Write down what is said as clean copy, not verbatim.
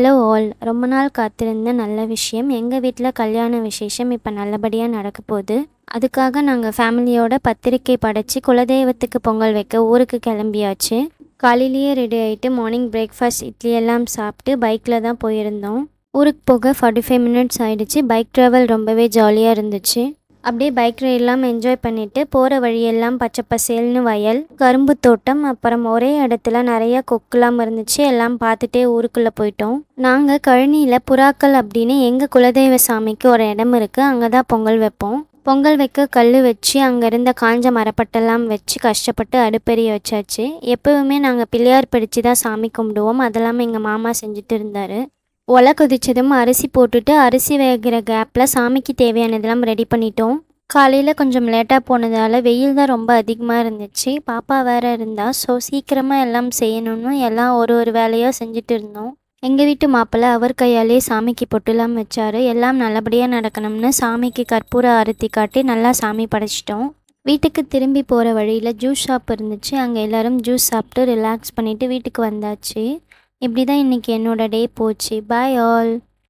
Hello all. ரொம்ப நாள் காத்திருந்த நல்ல விஷயம். எங்கள் வீட்டில் கல்யாண விசேஷம் இப்போ நல்லபடியாக நடக்க போகுது. அதுக்காக நாங்கள் ஃபேமிலியோட பத்திரிக்கை படைச்சி குலதெய்வத்துக்கு பொங்கல் வைக்க ஊருக்கு கிளம்பியாச்சு. காலையிலேயே ரெடி ஆகிட்டு மார்னிங் பிரேக்ஃபாஸ்ட் இட்லி எல்லாம் சாப்பிட்டு பைக்கில் தான் போயிருந்தோம். ஊருக்கு போக 45 மினிட்ஸ் ஆகிடுச்சு. பைக் ட்ராவல் ரொம்பவே ஜாலியாக இருந்துச்சு. அப்படியே பைக் ரைடெல்லாம் என்ஜாய் பண்ணிவிட்டு போகிற வழியெல்லாம் பச்சை பசேல்னு வயல், கரும்பு தோட்டம், அப்புறம் ஒரே இடத்துல நிறையா கொக்குலாம் இருந்துச்சு. எல்லாம் பார்த்துட்டே ஊருக்குள்ளே போயிட்டோம். நாங்கள் கழனியில் புறாக்கள் அப்படின்னு எங்கள் குலதெய்வ சாமிக்கு ஒரு இடம் இருக்குது. அங்கே தான் பொங்கல் வைப்போம். பொங்கல் வைக்க கல் வச்சு அங்கே இருந்த காஞ்ச மரப்பட்டெல்லாம் வச்சு கஷ்டப்பட்டு அடுப்பெரிய வச்சாச்சு. எப்போவுமே நாங்கள் பிள்ளையார் பிடிச்சி தான் சாமி கும்பிடுவோம். அதெல்லாம் எங்கள் மாமா செஞ்சுட்டு இருந்தார். ஒலை கொதிச்சதும் அரிசி போட்டுட்டு அரிசி வேகிற கேப்பில் சாமிக்கு தேவையானதெல்லாம் ரெடி பண்ணிட்டோம். காலையில் கொஞ்சம் லேட்டாக போனதால் வெயில் தான் ரொம்ப அதிகமாக இருந்துச்சு. பாப்பா வேறு இருந்தா, ஸோ சீக்கிரமாக எல்லாம் செய்யணும்னு எல்லாம் ஒரு வேலையாக செஞ்சுட்டு இருந்தோம். எங்கள் வீட்டு மாப்பிள்ளை அவர் கையாலே சாமிக்கு பொட்டுலாம் வச்சார். எல்லாம் நல்லபடியாக நடக்கணும்னு சாமிக்கு கற்பூர ஆரத்தி காட்டி நல்லா சாமி படைச்சிட்டோம். வீட்டுக்கு திரும்பி போகிற வழியில் ஜூஸ் ஷாப் இருந்துச்சு. அங்கே எல்லோரும் ஜூஸ் சாப்பிட்டு ரிலாக்ஸ் பண்ணிவிட்டு வீட்டுக்கு வந்தாச்சு. இப்படி தான் இன்றைக்கி என்னோடய டே போச்சு. Bye all.